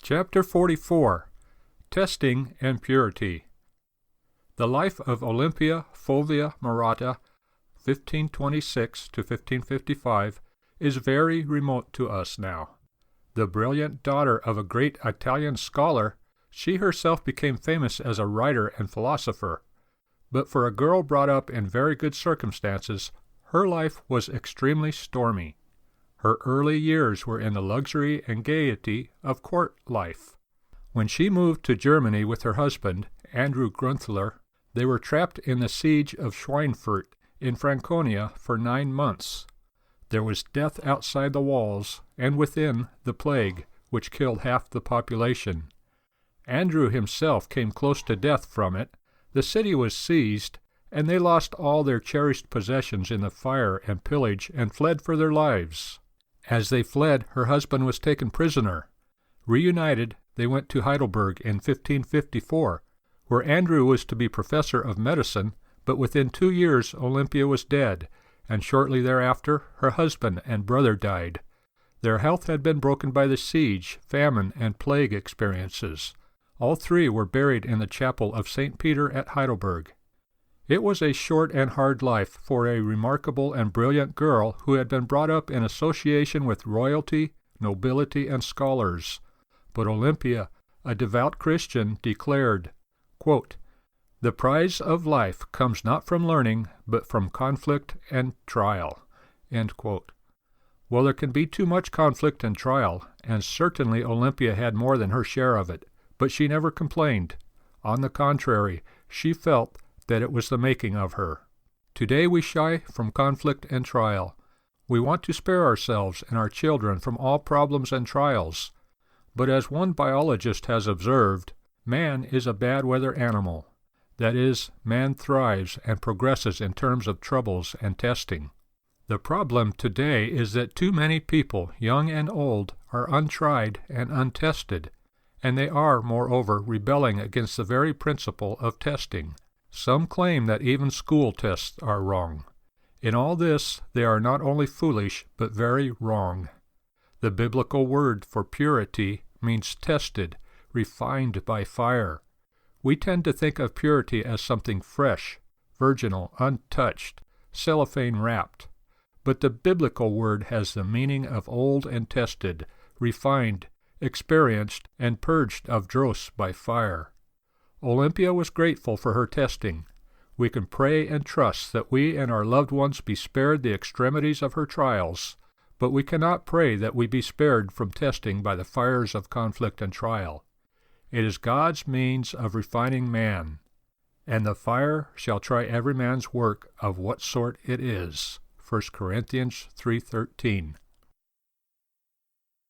Chapter 44. Testing and Purity. The life of Olympia Fulvia Murata, 1526 to 1555, is very remote to us now. The brilliant daughter of a great Italian scholar, she herself became famous as a writer and philosopher. But for a girl brought up in very good circumstances, her life was extremely stormy. Her early years were in the luxury and gaiety of court life. When she moved to Germany with her husband, Andrew Grunther, they were trapped in the siege of Schweinfurt in Franconia for 9 months. There was death outside the walls, and within the plague, which killed half the population. Andrew himself came close to death from it. The city was seized, and they lost all their cherished possessions in the fire and pillage and fled for their lives. As they fled, her husband was taken prisoner. Reunited, they went to Heidelberg in 1554, where Andrew was to be professor of medicine, but within 2 years Olympia was dead, and shortly thereafter her husband and brother died. Their health had been broken by the siege, famine, and plague experiences. All three were buried in the chapel of St. Peter at Heidelberg. It was a short and hard life for a remarkable and brilliant girl who had been brought up in association with royalty, nobility, and scholars. But Olympia, a devout Christian, declared, quote, "The prize of life comes not from learning, but from conflict and trial." End quote. Well, there can be too much conflict and trial, and certainly Olympia had more than her share of it, but she never complained. On the contrary, she felt that it was the making of her. Today we shy from conflict and trial. We want to spare ourselves and our children from all problems and trials. But as one biologist has observed, man is a bad-weather animal. That is, man thrives and progresses in terms of troubles and testing. The problem today is that too many people, young and old, are untried and untested, and they are, moreover, rebelling against the very principle of testing. Some claim that even school tests are wrong. In all this, they are not only foolish, but very wrong. The biblical word for purity means tested, refined by fire. We tend to think of purity as something fresh, virginal, untouched, cellophane wrapped. But the biblical word has the meaning of old and tested, refined, experienced, and purged of dross by fire. Olympia was grateful for her testing. We can pray and trust that we and our loved ones be spared the extremities of her trials, but we cannot pray that we be spared from testing by the fires of conflict and trial. It is God's means of refining man, and the fire shall try every man's work of what sort it is. 1 Corinthians 3:13.